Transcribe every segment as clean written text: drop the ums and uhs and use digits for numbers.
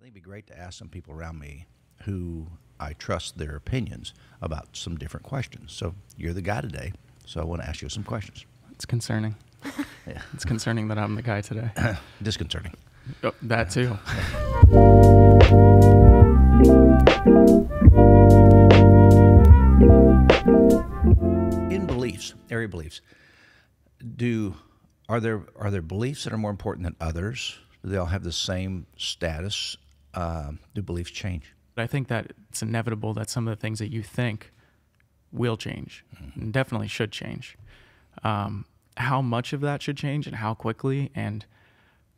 think it'd be great to ask some people around me who I trust their opinions about some different questions. So you're the guy today, so I want to ask you some questions. It's concerning. Yeah. It's concerning that I'm the guy today. Disconcerting. Oh, that too. In beliefs, area beliefs, are there beliefs that are more important than others? Do they all have the same status? Do beliefs change? I think that it's inevitable that some of the things that you think will change, and definitely should change. How much of that should change and how quickly, and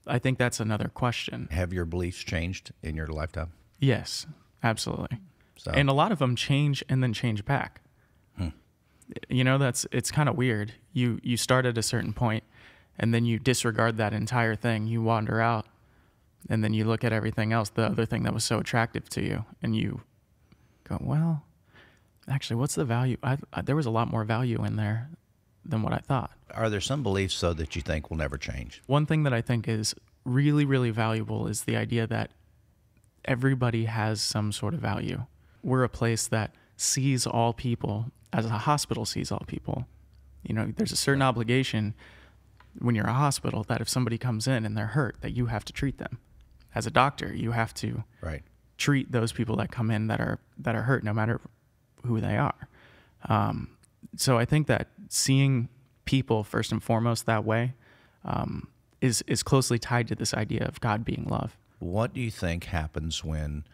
I think that's another question. Have your beliefs changed in your lifetime? Yes, absolutely. So, And a lot of them change and then change back. You know, it's kind of weird. You start at a certain point and then you disregard that entire thing. You wander out and then you look at everything else, the other thing that was so attractive to you, and you go, well, actually, what's the value? There was a lot more value in there than what I thought. are there some beliefs, though, that you think will never change? One thing that I think is really, really valuable is the idea that everybody has some sort of value. We're a place that sees all people as a hospital sees all people. You know, there's a certain obligation when you're a hospital that if somebody comes in and they're hurt, that you have to treat them. As a doctor, you have to treat those people that come in that are hurt, no matter who they are. So I think that seeing people first and foremost that way is closely tied to this idea of God being love. What do you think happens when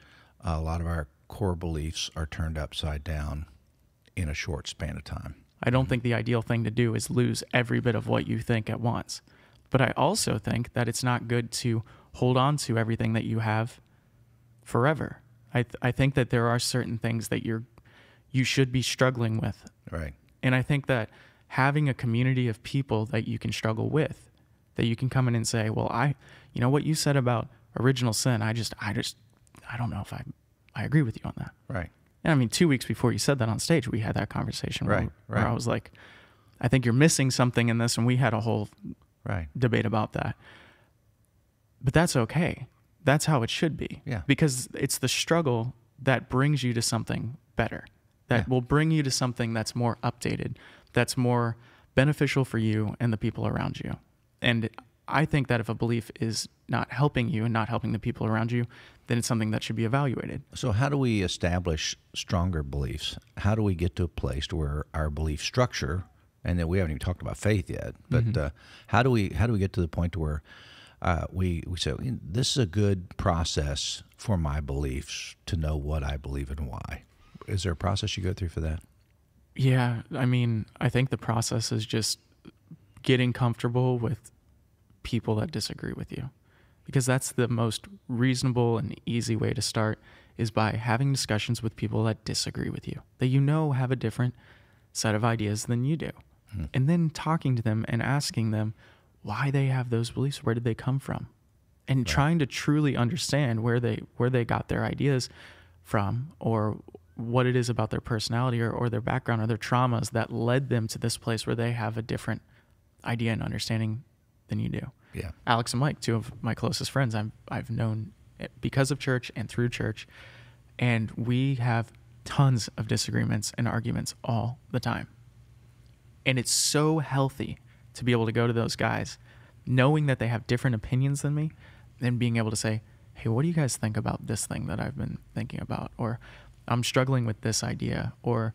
a lot of our core beliefs are turned upside down in a short span of time? I don't think the ideal thing to do is lose every bit of what you think at once. But I also think that it's not good to hold on to everything that you have forever. I think that there are certain things that you should be struggling with. Right. And I think that having a community of people that you can struggle with, that you can come in and say, well, you know what you said about original sin, I don't know if I agree with you on that. Right. And I mean, 2 weeks before you said that on stage, we had that conversation where I was like, I think you're missing something in this. And we had a whole debate about that. But that's okay. That's how it should be. Yeah. Because it's the struggle that brings you to something better, that will bring you to something that's more updated, that's more beneficial for you and the people around you. And I think that if a belief is not helping you and not helping the people around you, then it's something that should be evaluated. So how do we establish stronger beliefs? How do we get to a place where our belief structure, and then we haven't even talked about faith yet, but how do we get to the point where we say, this is a good process for my beliefs to know what I believe and why? Is there a process you go through for that? Yeah, I mean, I think the process is just getting comfortable with people that disagree with you, because that's the most reasonable and easy way to start, is by having discussions with people that disagree with you, that you know have a different set of ideas than you do, and then talking to them and asking them why they have those beliefs, where did they come from, and trying to truly understand where they got their ideas from, or what it is about their personality or their background or their traumas that led them to this place where they have a different idea and understanding than you do. Yeah. Alex and Mike, two of my closest friends, I've known because of church and through church, and we have tons of disagreements and arguments all the time. And it's so healthy to be able to go to those guys, knowing that they have different opinions than me, and being able to say, hey, what do you guys think about this thing that I've been thinking about? Or I'm struggling with this idea, or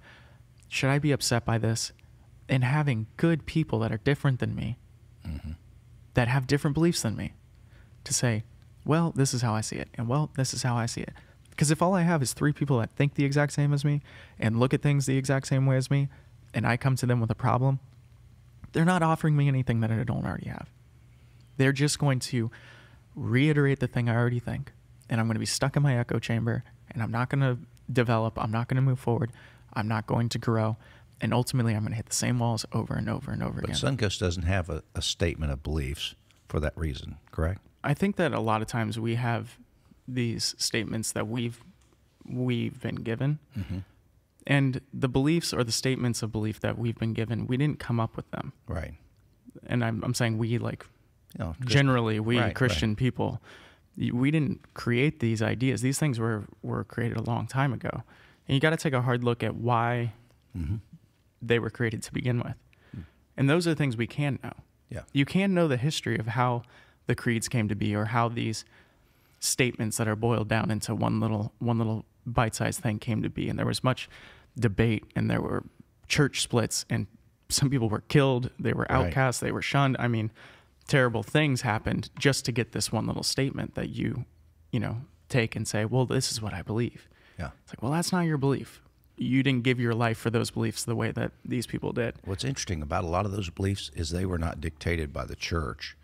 should I be upset by this? And having good people that are different than me, that have different beliefs than me, to say, well, this is how I see it, and well, this is how I see it. Because if all I have is 3 people that think the exact same as me and look at things the exact same way as me, and I come to them with a problem, they're not offering me anything that I don't already have. They're just going to reiterate the thing I already think, and I'm going to be stuck in my echo chamber, and I'm not going to develop, I'm not going to move forward, I'm not going to grow, and ultimately I'm going to hit the same walls over and over and over again. But Suncoast doesn't have a statement of beliefs for that reason, correct? I think that a lot of times we have these statements that we've been given, and the beliefs or the statements of belief that we've been given, we didn't come up with them. Right. And I'm saying we, like, generally generally we Christian people, We didn't create these ideas. These things were created a long time ago. And you got to take a hard look at why they were created to begin with. And those are the things we can know. Yeah. You can know the history of how the creeds came to be, or how these statements that are boiled down into one little bite-sized thing came to be. And there was much debate, and there were church splits, and some people were killed. They were outcasts. They were shunned. I mean, terrible things happened just to get this one little statement that you take and say, well, this is what I believe. Yeah. It's like, well, that's not your belief. You didn't give your life for those beliefs the way that these people did. What's interesting about a lot of those beliefs is they were not dictated by the church,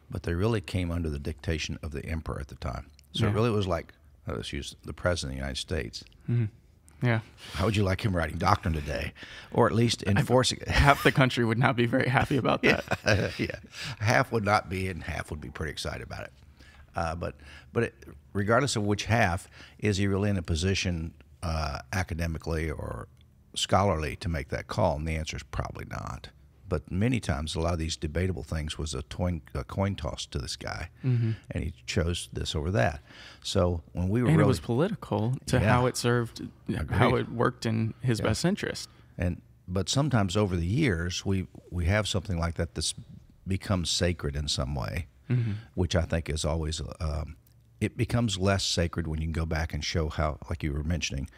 but they really came under the dictation of the emperor at the time. So it really was like, let's use the president of the United States. Yeah. How would you like him writing doctrine today? Or at least enforcing it? Half the country would not be very happy about that. Yeah. Half would not be, and half would be pretty excited about it. But regardless of which half, is he really in a position academically or scholarly to make that call? And the answer is probably not. But many times, a lot of these debatable things was a coin toss to this guy, and he chose this over that. So when we were it was political to how it served, how it worked in his best interest. But sometimes over the years, we have something like that that's becomes sacred in some way, which I think is always it becomes less sacred when you can go back and show how, like you were mentioning,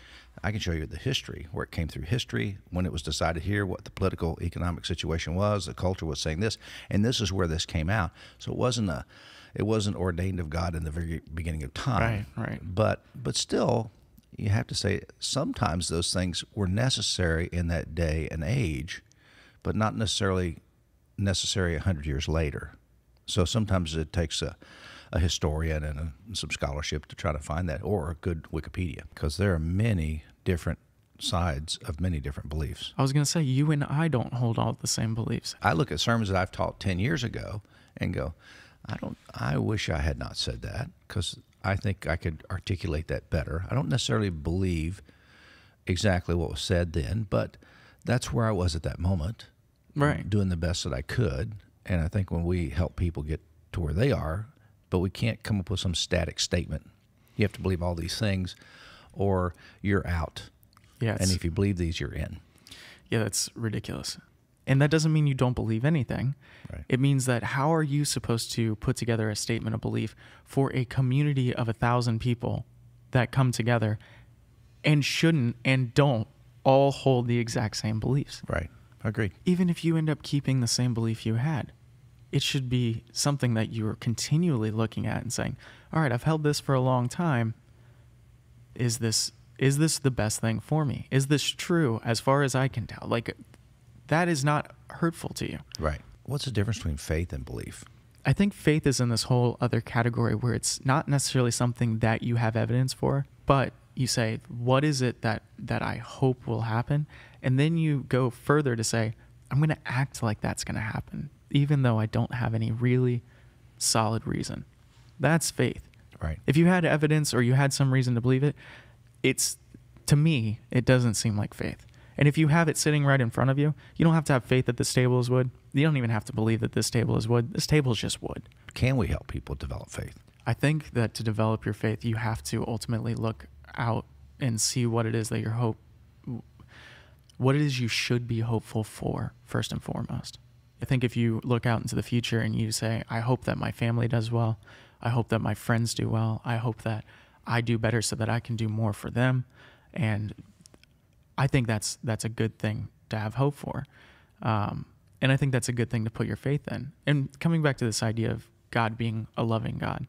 I can show you the history, where it came through history, when it was decided here, what the political, economic situation was, the culture was saying this, and this is where this came out. So it wasn't ordained of God in the very beginning of time. Right. But still, you have to say sometimes those things were necessary in that day and age, but not necessarily necessary 100 years later. So sometimes it takes a historian and some scholarship to try to find that, or a good Wikipedia, because there are many different sides of many different beliefs. I was going to say, you and I don't hold all the same beliefs. I look at sermons that I've taught 10 years ago and go, I wish I had not said that, because I think I could articulate that better. I don't necessarily believe exactly what was said then, but that's where I was at that moment, doing the best that I could. And I think when we help people get to where they are, but we can't come up with some static statement. You have to believe all these things, or you're out. Yeah, and if you believe these, you're in. Yeah, that's ridiculous. And that doesn't mean you don't believe anything. Right. It means that how are you supposed to put together a statement of belief for a community of 1,000 people that come together and shouldn't and don't all hold the exact same beliefs? Right. Agreed. Even if you end up keeping the same belief you had, it should be something that you are continually looking at and saying, all right, I've held this for a long time. Is this the best thing for me? Is this true as far as I can tell? Like, that is not hurtful to you. Right. What's the difference between faith and belief? I think faith is in this whole other category where it's not necessarily something that you have evidence for, but you say, what is it that I hope will happen? And then you go further to say, I'm going to act like that's going to happen, even though I don't have any really solid reason. That's faith. Right. If you had evidence or you had some reason to believe it, to me, it doesn't seem like faith. And if you have it sitting right in front of you, you don't have to have faith that this table is wood. You don't even have to believe that this table is wood. This table is just wood. Can we help people develop faith? I think that to develop your faith, you have to ultimately look out and see what it is that what it is you should be hopeful for, first and foremost. I think if you look out into the future and you say, I hope that my family does well, I hope that my friends do well, I hope that I do better so that I can do more for them, and I think that's a good thing to have hope for. And I think that's a good thing to put your faith in. And coming back to this idea of God being a loving God,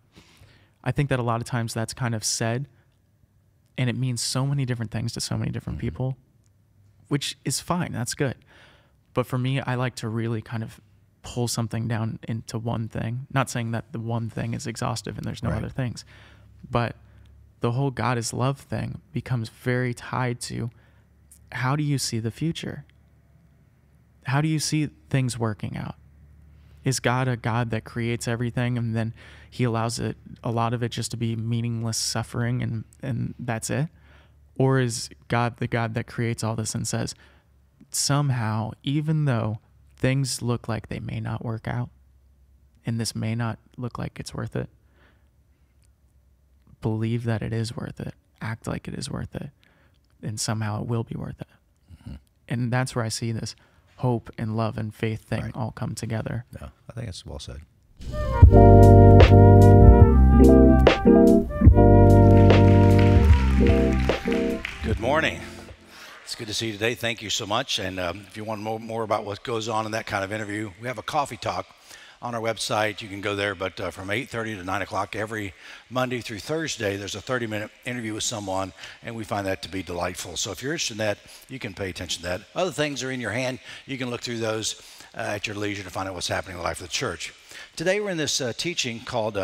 I think that a lot of times that's kind of said, and it means so many different things to so many different people, which is fine. That's good. But for me, I like to really kind of pull something down into one thing. Not saying that the one thing is exhaustive and there's no other things, but the whole God is love thing becomes very tied to, how do you see the future? How do you see things working out? Is God a God that creates everything and then he allows a lot of it just to be meaningless suffering and that's it? Or is God the God that creates all this and says, somehow, even though things look like they may not work out and this may not look like it's worth it, believe that it is worth it, act like it is worth it, and somehow it will be worth it. Mm-hmm. And that's where I see this hope and love and faith thing all come together. Yeah, I think that's well said. Good morning. It's good to see you today. Thank you so much. And if you want to know more about what goes on in that kind of interview, we have a coffee talk on our website. You can go there, but from 8:30 to 9 o'clock every Monday through Thursday, there's a 30-minute interview with someone, and we find that to be delightful. So if you're interested in that, you can pay attention to that. Other things are in your hand. You can look through those at your leisure to find out what's happening in the life of the church. Today we're in this teaching called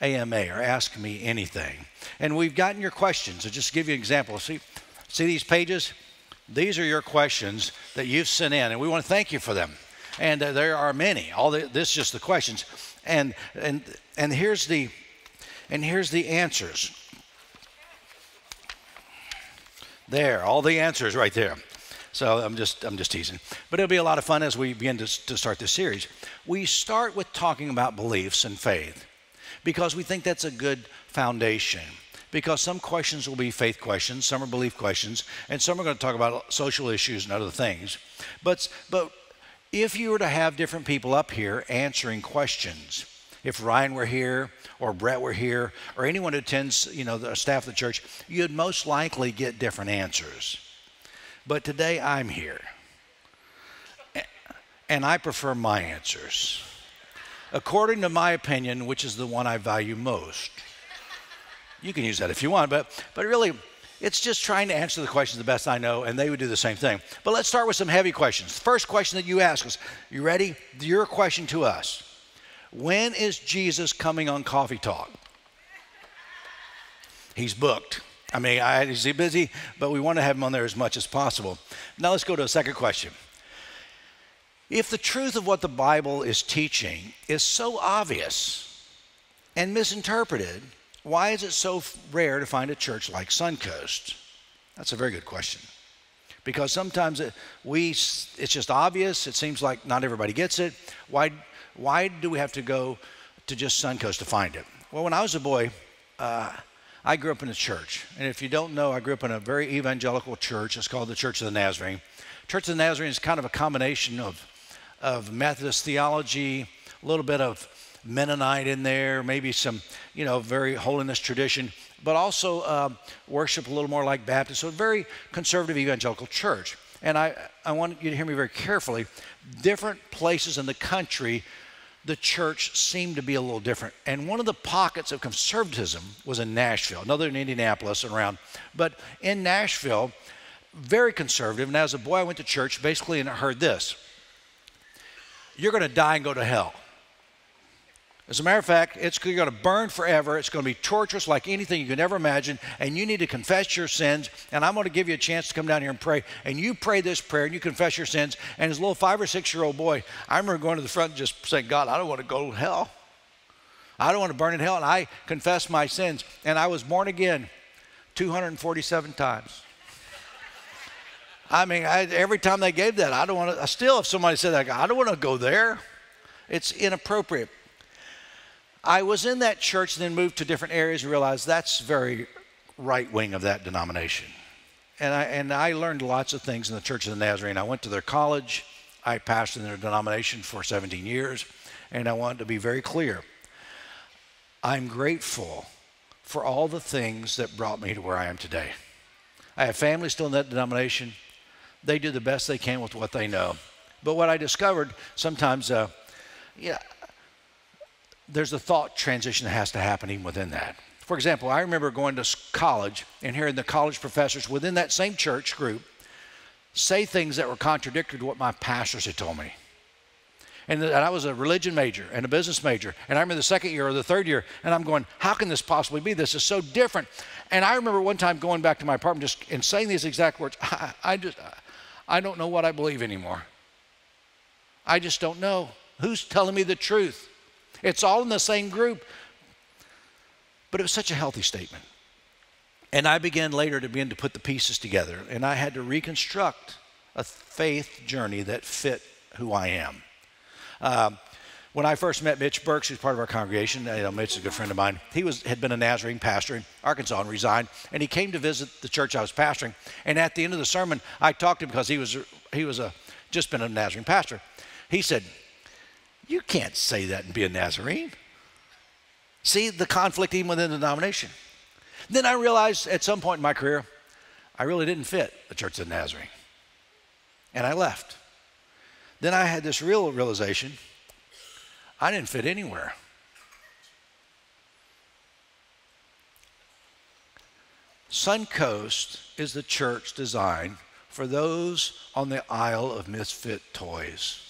AMA, or Ask Me Anything. And we've gotten your questions. So just to give you an example, see these pages? These are your questions that you've sent in, and we want to thank you for them. And there are many. This is just the questions, and here's the answers. There, all the answers right there. So I'm just teasing, but it'll be a lot of fun as we begin to start this series. We start with talking about beliefs and faith because we think that's a good foundation. Because some questions will be faith questions, some are belief questions, and some are going to talk about social issues and other things. But if you were to have different people up here answering questions, if Ryan were here or Brett were here or anyone who attends, the staff of the church, you'd most likely get different answers. But today I'm here, and I prefer my answers, according to my opinion, which is the one I value most. You can use that if you want, but really, it's just trying to answer the questions the best I know, and they would do the same thing. But let's start with some heavy questions. The first question that you ask us, you ready? Your question to us. When is Jesus coming on Coffee Talk? He's booked. I mean, he's busy, but we want to have him on there as much as possible. Now let's go to a second question. If the truth of what the Bible is teaching is so obvious and misinterpreted, why is it so rare to find a church like Suncoast? That's a very good question. Because sometimes it's just obvious. It seems like not everybody gets it. Why do we have to go to just Suncoast to find it? Well, when I was a boy, I grew up in a church. And if you don't know, I grew up in a very evangelical church. It's called the Church of the Nazarene. Church of the Nazarene is kind of a combination of Methodist theology, a little bit of Mennonite in there, maybe some, very holiness tradition, but also worship a little more like Baptist. So a very conservative evangelical church. And I want you to hear me very carefully. Different places in the country, the church seemed to be a little different. And one of the pockets of conservatism was in Nashville, another in Indianapolis and around. But in Nashville, very conservative. And as a boy, I went to church basically and I heard this: you're going to die and go to hell. As a matter of fact, you're going to burn forever. It's going to be torturous like anything you can ever imagine, and you need to confess your sins, and I'm going to give you a chance to come down here and pray, and you pray this prayer, and you confess your sins. And as a little 5 or 6 year old boy, I remember going to the front and just saying, God, I don't want to go to hell. I don't want to burn in hell, and I confessed my sins, and I was born again 247 times. I mean, every time they gave that, I don't want to, still if somebody said that, I don't want to go there. It's inappropriate. I was in that church and then moved to different areas and realized that's very right wing of that denomination. And I learned lots of things in the Church of the Nazarene. I went to their college. I pastored in their denomination for 17 years. And I wanted to be very clear. I'm grateful for all the things that brought me to where I am today. I have family still in that denomination. They do the best they can with what they know. But what I discovered sometimes, there's a thought transition that has to happen even within that. For example, I remember going to college and hearing the college professors within that same church group say things that were contradictory to what my pastors had told me. And I was a religion major and a business major. And I remember the second year or the third year, and I'm going, how can this possibly be? This is so different. And I remember one time going back to my apartment and saying these exact words, I don't know what I believe anymore. I just don't know. Who's telling me the truth? It's all in the same group. But it was such a healthy statement. And I began later to begin to put the pieces together. And I had to reconstruct a faith journey that fit who I am. When I first met Mitch Burks, who's part of our congregation, Mitch is a good friend of mine. He had been a Nazarene pastor in Arkansas and resigned, and he came to visit the church I was pastoring. And at the end of the sermon, I talked to him because he was just been a Nazarene pastor. He said, "You can't say that and be a Nazarene." See the conflict even within the denomination. Then I realized at some point in my career, I really didn't fit the Church of the Nazarene, and I left. Then I had this real realization. I didn't fit anywhere. Suncoast is the church designed for those on the aisle of misfit toys.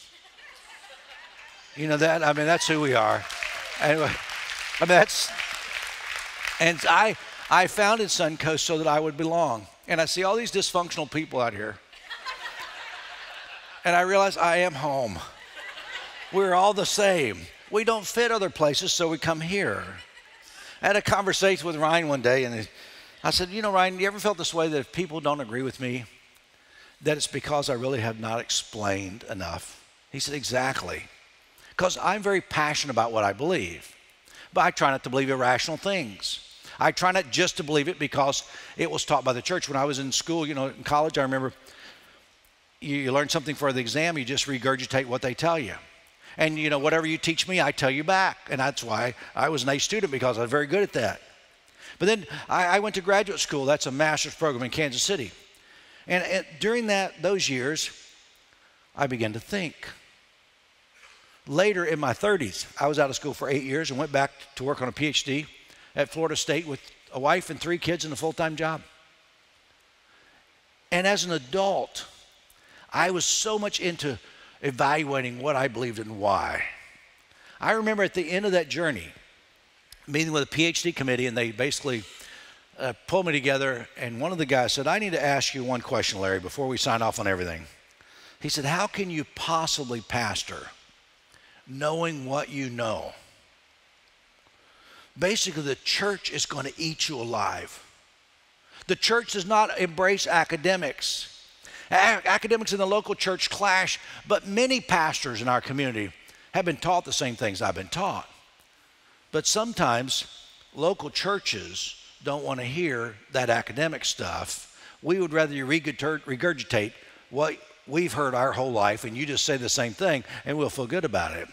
You know that? I mean, that's who we are. Anyway, I mean, and I founded Suncoast so that I would belong. And I see all these dysfunctional people out here. And I realize I am home. We're all the same. We don't fit other places, so we come here. I had a conversation with Ryan one day, and I said, Ryan, you ever felt this way that if people don't agree with me, that it's because I really have not explained enough? He said, exactly. Because I'm very passionate about what I believe, but I try not to believe irrational things. I try not just to believe it because it was taught by the church. When I was in school, in college, I remember you learn something for the exam, you just regurgitate what they tell you. And, whatever you teach me, I tell you back. And that's why I was an A student, because I was very good at that. But then I went to graduate school. That's a master's program in Kansas City. And during those years, I began to think. Later in my 30s, I was out of school for 8 years and went back to work on a PhD at Florida State with a wife and 3 kids and a full-time job. And as an adult, I was so much into evaluating what I believed and why. I remember at the end of that journey, meeting with a PhD committee, and they basically pulled me together, and one of the guys said, I need to ask you one question, Larry, before we sign off on everything. He said, how can you possibly pastor knowing what you know? Basically, the church is going to eat you alive. The church does not embrace academics. Academics in the local church clash, but many pastors in our community have been taught the same things I've been taught. But sometimes local churches don't want to hear that academic stuff. We would rather you regurgitate what we've heard our whole life, and you just say the same thing, and we'll feel good about it.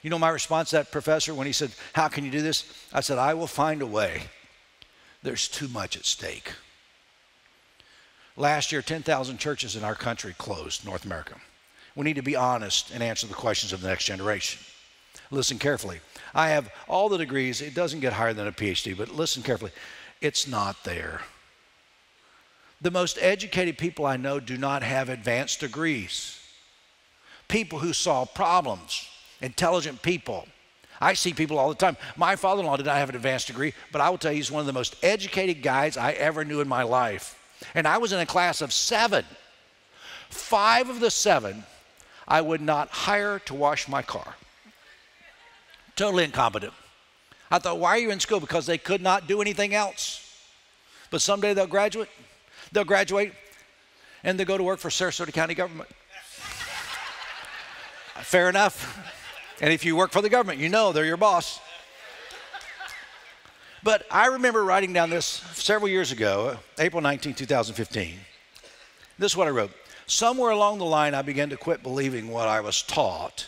You know my response to that professor when he said, how can you do this? I said, I will find a way. There's too much at stake. Last year, 10,000 churches in our country closed, North America. We need to be honest and answer the questions of the next generation. Listen carefully. I have all the degrees. It doesn't get higher than a PhD, but listen carefully. It's not there. The most educated people I know do not have advanced degrees. People who solve problems, intelligent people. I see people all the time. My father-in-law did not have an advanced degree, but I will tell you he's one of the most educated guys I ever knew in my life. And I was in a class of 7. 5 of the 7 I would not hire to wash my car. Totally incompetent. I thought, why are you in school? Because they could not do anything else. But someday they'll graduate, and they'll go to work for Sarasota County government. Fair enough. And if you work for the government, you know they're your boss. But I remember writing down this several years ago, April 19, 2015. This is what I wrote. Somewhere along the line, I began to quit believing what I was taught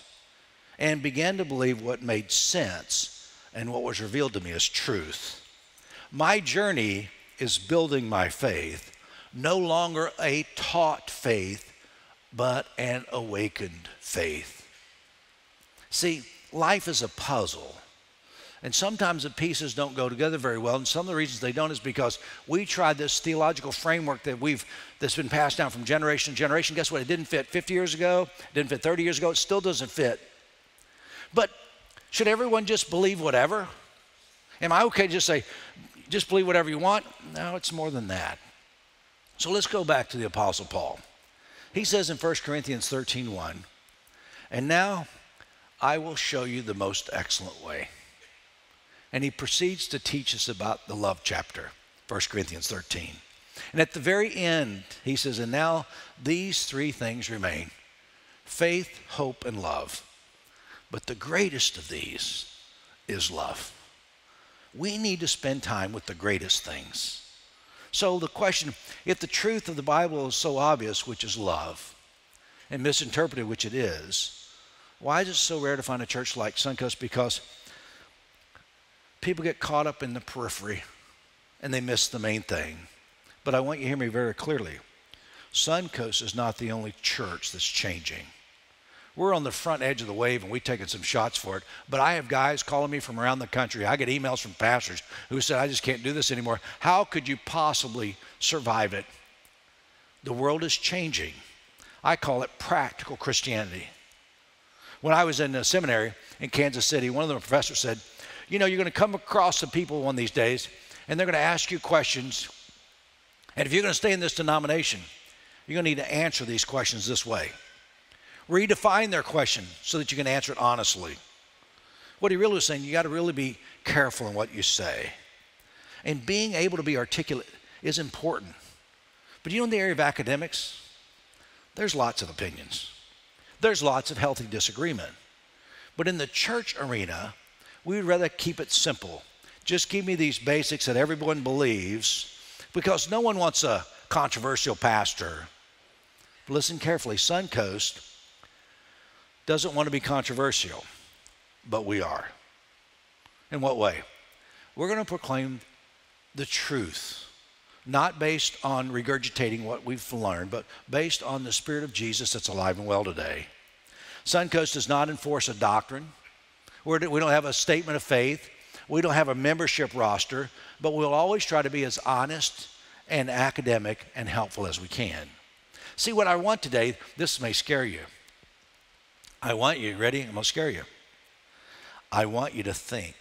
and began to believe what made sense and what was revealed to me as truth. My journey is building my faith, no longer a taught faith, but an awakened faith. See, life is a puzzle. And sometimes the pieces don't go together very well, and some of the reasons they don't is because we tried this theological framework that's been passed down from generation to generation. Guess what? It didn't fit 50 years ago, it didn't fit 30 years ago, it still doesn't fit. But should everyone just believe whatever? Am I okay to just say, just believe whatever you want? No, it's more than that. So let's go back to the Apostle Paul. He says in 1 Corinthians 13:1, and now I will show you the most excellent way. And he proceeds to teach us about the love chapter, 1 Corinthians 13. And at the very end, he says, and now these 3 things remain, faith, hope, and love. But the greatest of these is love. We need to spend time with the greatest things. So the question, if the truth of the Bible is so obvious, which is love, and misinterpreted, which it is, why is it so rare to find a church like Suncoast? Because people get caught up in the periphery and they miss the main thing. But I want you to hear me very clearly. Suncoast is not the only church that's changing. We're on the front edge of the wave and we've taken some shots for it. But I have guys calling me from around the country. I get emails from pastors who said, I just can't do this anymore. How could you possibly survive it? The world is changing. I call it practical Christianity. When I was in the seminary in Kansas City, one of the professors said, you know, you're going to come across some people one of these days and they're going to ask you questions. And if you're going to stay in this denomination, you're going to need to answer these questions this way. Redefine their question so that you can answer it honestly. What he really was saying, you got to really be careful in what you say. And being able to be articulate is important. But you know, in the area of academics, there's lots of opinions. There's lots of healthy disagreement. But in the church arena, we would rather keep it simple. Just give me these basics that everyone believes, because no one wants a controversial pastor. Listen carefully, Suncoast doesn't want to be controversial, but we are. In what way? We're going to proclaim the truth, not based on regurgitating what we've learned, but based on the Spirit of Jesus that's alive and well today. Suncoast does not enforce a doctrine. We don't have a statement of faith. We don't have a membership roster, but we'll always try to be as honest and academic and helpful as we can. See, what I want today, this may scare you. I want you, ready? I'm going to scare you. I want you to think.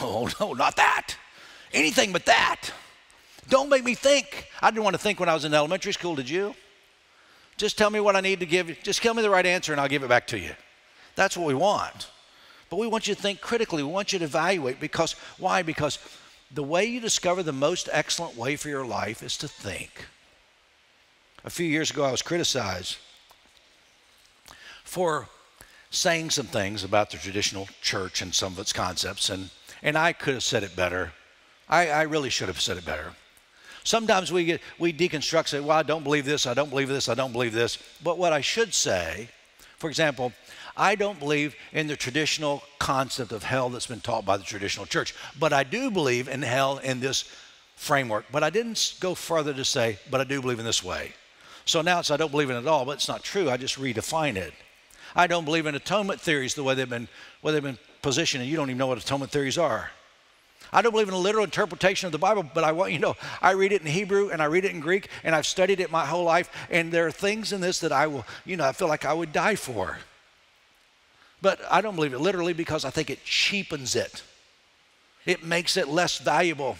Oh, no, not that. Anything but that. Don't make me think. I didn't want to think when I was in elementary school, did you? Just tell me what I need to give you. Just tell me the right answer and I'll give it back to you. That's what we want. But we want you to think critically. We want you to evaluate. Because, why? Because the way you discover the most excellent way for your life is to think. A few years ago, I was criticized for saying some things about the traditional church and some of its concepts, and I could have said it better. I really should have said it better. Sometimes we deconstruct, say, well, I don't believe this, I don't believe this, I don't believe this. But what I should say, for example, I don't believe in the traditional concept of hell that's been taught by the traditional church, but I do believe in hell in this framework. But I didn't go further to say, but I do believe in this way. So now it's I don't believe in it at all, but it's not true. I just redefine it. I don't believe in atonement theories the way they've been positioned, and you don't even know what atonement theories are. I don't believe in a literal interpretation of the Bible, but I want you to know I read it in Hebrew and I read it in Greek, and I've studied it my whole life, and there are things in this that I will, I feel like I would die for. But I don't believe it literally because I think it cheapens it. It makes it less valuable.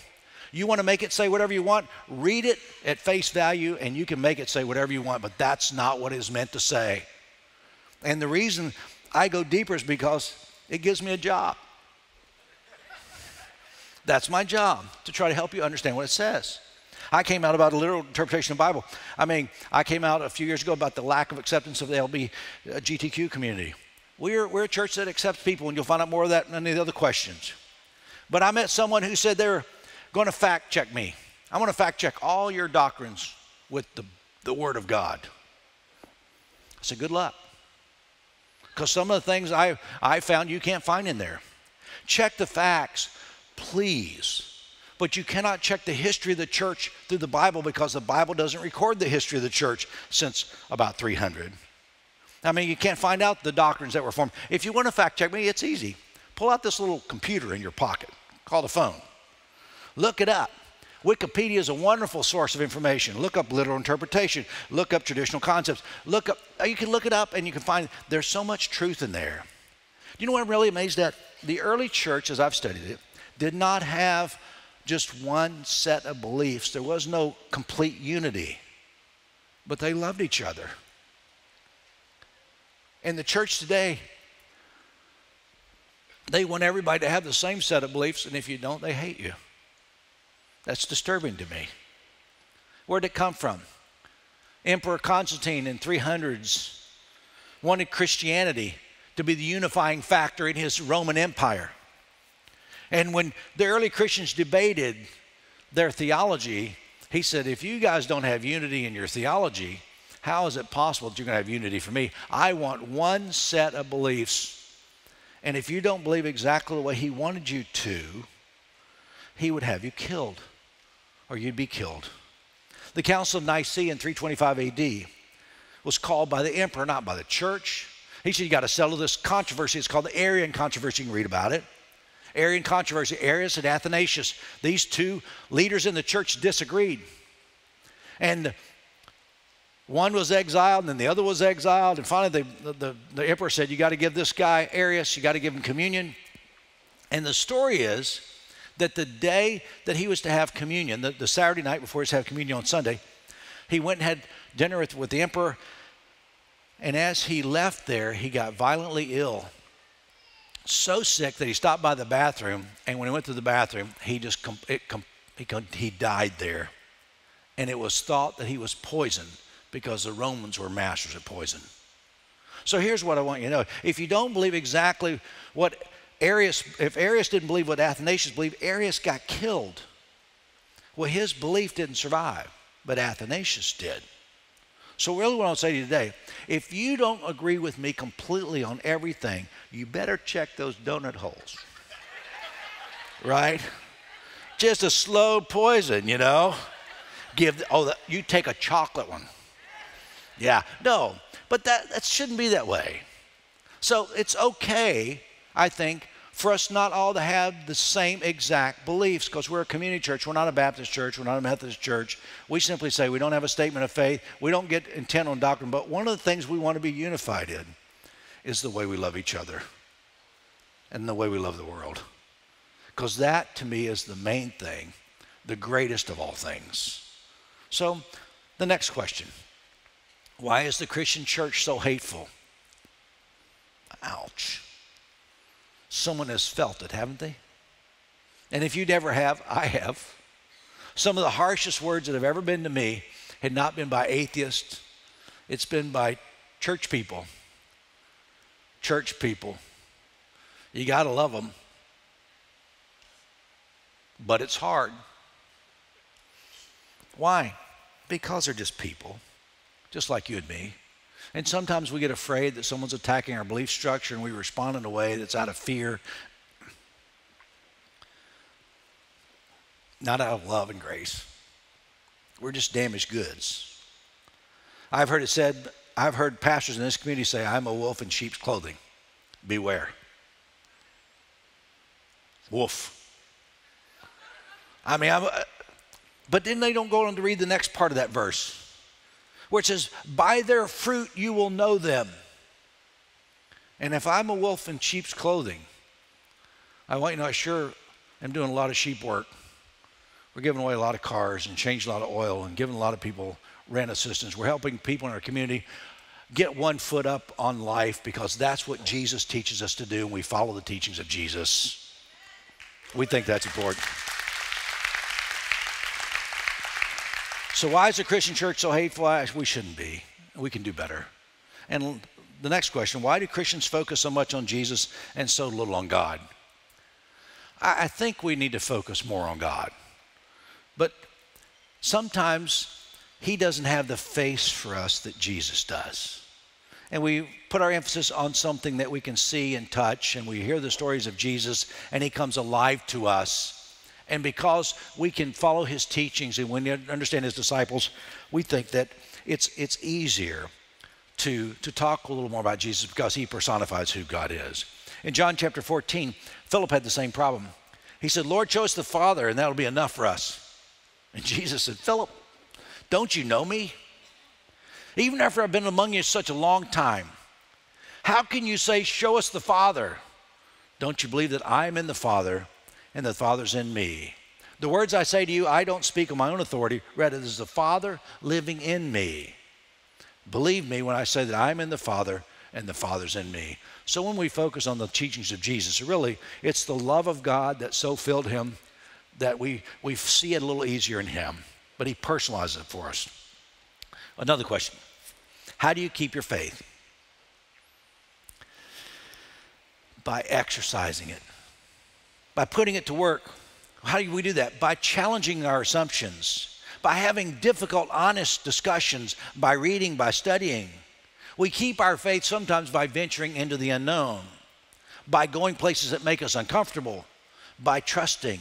You want to make it say whatever you want, read it at face value and you can make it say whatever you want, but that's not what it's meant to say. And the reason I go deeper is because it gives me a job. That's my job, to try to help you understand what it says. I came out about a literal interpretation of the Bible. I came out a few years ago about the lack of acceptance of the LGBTQ community. We're a church that accepts people, and you'll find out more of that in any of the other questions. But I met someone who said they're going to fact check me. I'm going to fact check all your doctrines with the Word of God. I said, good luck. Because some of the things I found you can't find in there. Check the facts, please. But you cannot check the history of the church through the Bible, because the Bible doesn't record the history of the church since about 300. You can't find out the doctrines that were formed. If you want to fact check me, it's easy. Pull out this little computer in your pocket called a phone. Look it up. Wikipedia is a wonderful source of information. Look up literal interpretation. Look up traditional concepts. You can look it up and you can find there's so much truth in there. You know what I'm really amazed at? The early church, as I've studied it, did not have just one set of beliefs. There was no complete unity, but they loved each other. In the church today, they want everybody to have the same set of beliefs, and if you don't, they hate you. That's disturbing to me. Where did it come from? Emperor Constantine in 300s wanted Christianity to be the unifying factor in his Roman Empire. And when the early Christians debated their theology, he said, if you guys don't have unity in your theology, how is it possible that you're going to have unity for me? I want one set of beliefs. And if you don't believe exactly the way he wanted you to, he would have you killed, or you'd be killed. The Council of Nicaea in 325 AD was called by the emperor, not by the church. He said, you got to settle this controversy. It's called the Arian controversy. You can read about it. Arian controversy, Arius and Athanasius. These two leaders in the church disagreed. And one was exiled, and then the other was exiled. And finally, the emperor said, you got to give this guy, Arius, you got to give him communion. And the story is that the day that he was to have communion, the Saturday night before he was to have communion on Sunday, he went and had dinner with the emperor. And as he left there, he got violently ill. So sick that he stopped by the bathroom, and when he went to the bathroom, he died there. And it was thought that he was poisoned because the Romans were masters at poison. So here's what I want you to know. If you don't believe exactly what Arius, if Arius didn't believe what Athanasius believed, Arius got killed. Well, his belief didn't survive, but Athanasius did. So really what I'll say to you today, if you don't agree with me completely on everything, you better check those donut holes, right? Just a slow poison, you know. You take a chocolate one. Yeah, no, but that shouldn't be that way. So it's okay, I think, for us not all to have the same exact beliefs, because we're a community church. We're not a Baptist church. We're not a Methodist church. We simply say we don't have a statement of faith. We don't get intent on doctrine. But one of the things we want to be unified in is the way we love each other and the way we love the world. Because that, to me, is the main thing, the greatest of all things. So the next question, why is the Christian church so hateful? Ouch. Someone has felt it, haven't they? And if you never have, I have. Some of the harshest words that have ever been to me had not been by atheists. It's been by church people. Church people. You got to love them. But it's hard. Why? Because they're just people, just like you and me. And sometimes we get afraid that someone's attacking our belief structure and we respond in a way that's out of fear, not out of love and grace. We're just damaged goods. I've heard pastors in this community say, I'm a wolf in sheep's clothing. Beware. Wolf. But then they don't go on to read the next part of that verse, which says, by their fruit you will know them. And if I'm a wolf in sheep's clothing, I want you to know I sure am doing a lot of sheep work. We're giving away a lot of cars and changing a lot of oil and giving a lot of people rent assistance. We're helping people in our community get one foot up on life, because that's what Jesus teaches us to do, and we follow the teachings of Jesus. We think that's important. So why is the Christian church so hateful? We shouldn't be. We can do better. And the next question, why do Christians focus so much on Jesus and so little on God? I think we need to focus more on God. But sometimes he doesn't have the face for us that Jesus does. And we put our emphasis on something that we can see and touch, and we hear the stories of Jesus, and he comes alive to us. And because we can follow his teachings and when you understand his disciples, we think that it's easier to talk a little more about Jesus because he personifies who God is. In John chapter 14, Philip had the same problem. He said, Lord, show us the Father, and that'll be enough for us. And Jesus said, Philip, don't you know me? Even after I've been among you such a long time, how can you say, show us the Father? Don't you believe that I am in the Father and the Father's in me? The words I say to you, I don't speak on my own authority. Rather, it is the Father living in me. Believe me when I say that I'm in the Father and the Father's in me. So when we focus on the teachings of Jesus, really, it's the love of God that so filled him that we see it a little easier in him. But he personalizes it for us. Another question. How do you keep your faith? By exercising it, by putting it to work. How do we do that? By challenging our assumptions, by having difficult, honest discussions, by reading, by studying. We keep our faith sometimes by venturing into the unknown, by going places that make us uncomfortable, by trusting,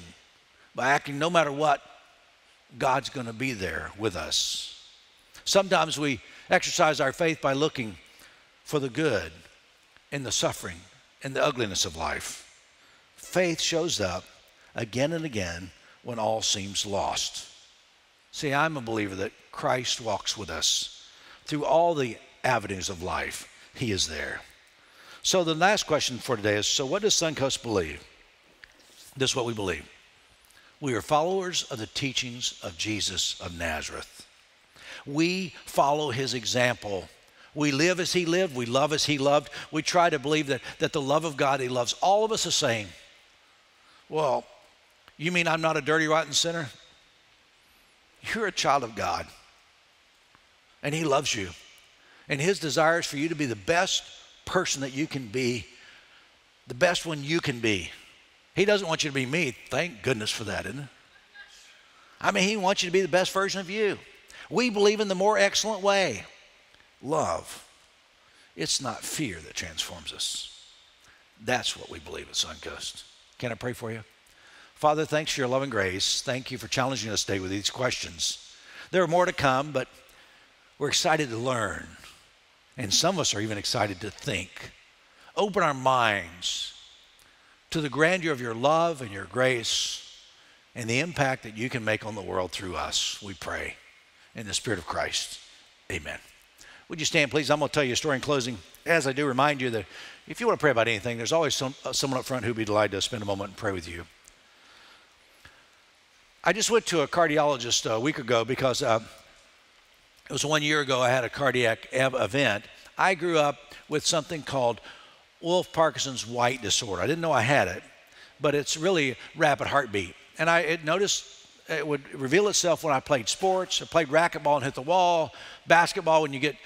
by acting no matter what, God's going to be there with us. Sometimes we exercise our faith by looking for the good in the suffering and the ugliness of life. Faith shows up again and again when all seems lost. See, I'm a believer that Christ walks with us through all the avenues of life. He is there. So the last question for today is, so what does Suncoast believe? This is what we believe. We are followers of the teachings of Jesus of Nazareth. We follow his example. We live as he lived. We love as he loved. We try to believe that the love of God, he loves all of us the same. Well, you mean I'm not a dirty, rotten sinner? You're a child of God. And he loves you. And his desire is for you to be the best person that you can be, the best one you can be. He doesn't want you to be me. Thank goodness for that, isn't it? I mean, he wants you to be the best version of you. We believe in the more excellent way. Love. It's not fear that transforms us. That's what we believe at Suncoast. Can I pray for you? Father, thanks for your love and grace. Thank you for challenging us today with these questions. There are more to come, but we're excited to learn. And some of us are even excited to think. Open our minds to the grandeur of your love and your grace and the impact that you can make on the world through us, we pray. In the Spirit of Christ, amen. Would you stand, please? I'm going to tell you a story in closing. As I do, remind you that if you want to pray about anything, there's always someone up front who'd be delighted to spend a moment and pray with you. I just went to a cardiologist a week ago because it was 1 year ago I had a cardiac event. I grew up with something called Wolff-Parkinson's White disorder. I didn't know I had it, but it's really rapid heartbeat. And I noticed it would reveal itself when I played sports. I played racquetball and hit the wall, basketball when you get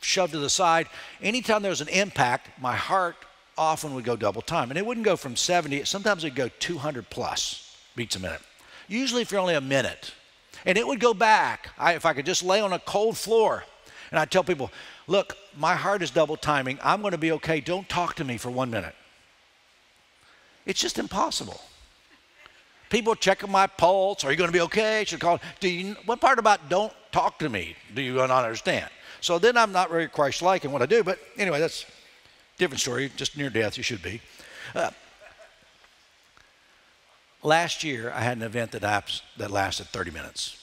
shoved to the side. Anytime there was an impact, my heart often would go double time. And it wouldn't go from 70, sometimes it'd go 200 plus beats a minute. Usually for only a minute. And it would go back. If I could just lay on a cold floor. And I'd tell people, look, my heart is double timing. I'm going to be okay. Don't talk to me for 1 minute. It's just impossible. People checking my pulse. Are you going to be okay? Should call. What part about don't talk to me do you not understand? So then I'm not very Christ-like in what I do. But anyway, that's a different story. Just near death, you should be. Last year, I had an event that lasted 30 minutes.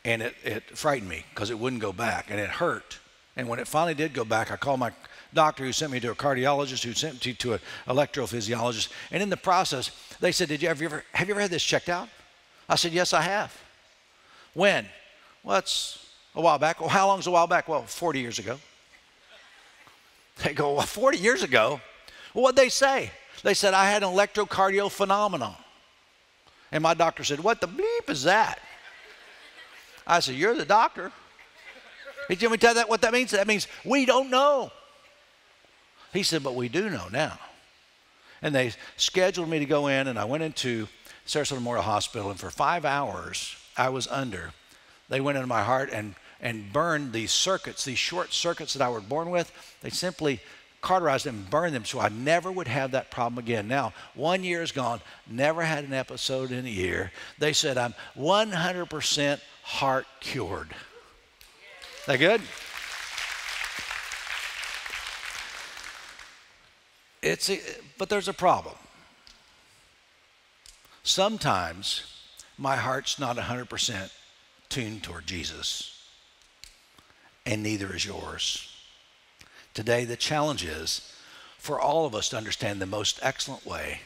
And it frightened me because it wouldn't go back. And it hurt. And when it finally did go back, I called my doctor who sent me to a cardiologist who sent me to an electrophysiologist. And in the process, they said, have you ever had this checked out? I said, yes, I have. When? Well, it's a while back. Well, how long's a while back? Well, 40 years ago. They go, well, 40 years ago? Well, what'd they say? They said, I had an electrocardial phenomenon. And my doctor said, what the bleep is that? I said, you're the doctor. He told me tell that what that means? That means we don't know. He said, but we do know now. And they scheduled me to go in, and I went into Sarasota Memorial Hospital, and for 5 hours I was under. They went into my heart and burned these circuits, these short circuits that I was born with. They simply cauterized them and burned them so I never would have that problem again. Now, 1 year is gone, never had an episode in a year. They said I'm 100% heart cured. That good? But there's a problem. Sometimes my heart's not 100% tuned toward Jesus, and neither is yours. Today, the challenge is for all of us to understand the most excellent way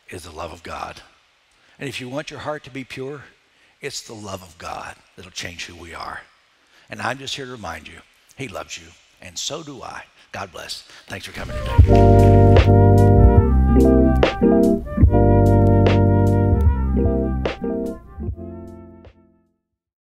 is the love of God. And if you want your heart to be pure, it's the love of God that'll change who we are. And I'm just here to remind you, he loves you, and so do I. God bless. Thanks for coming today.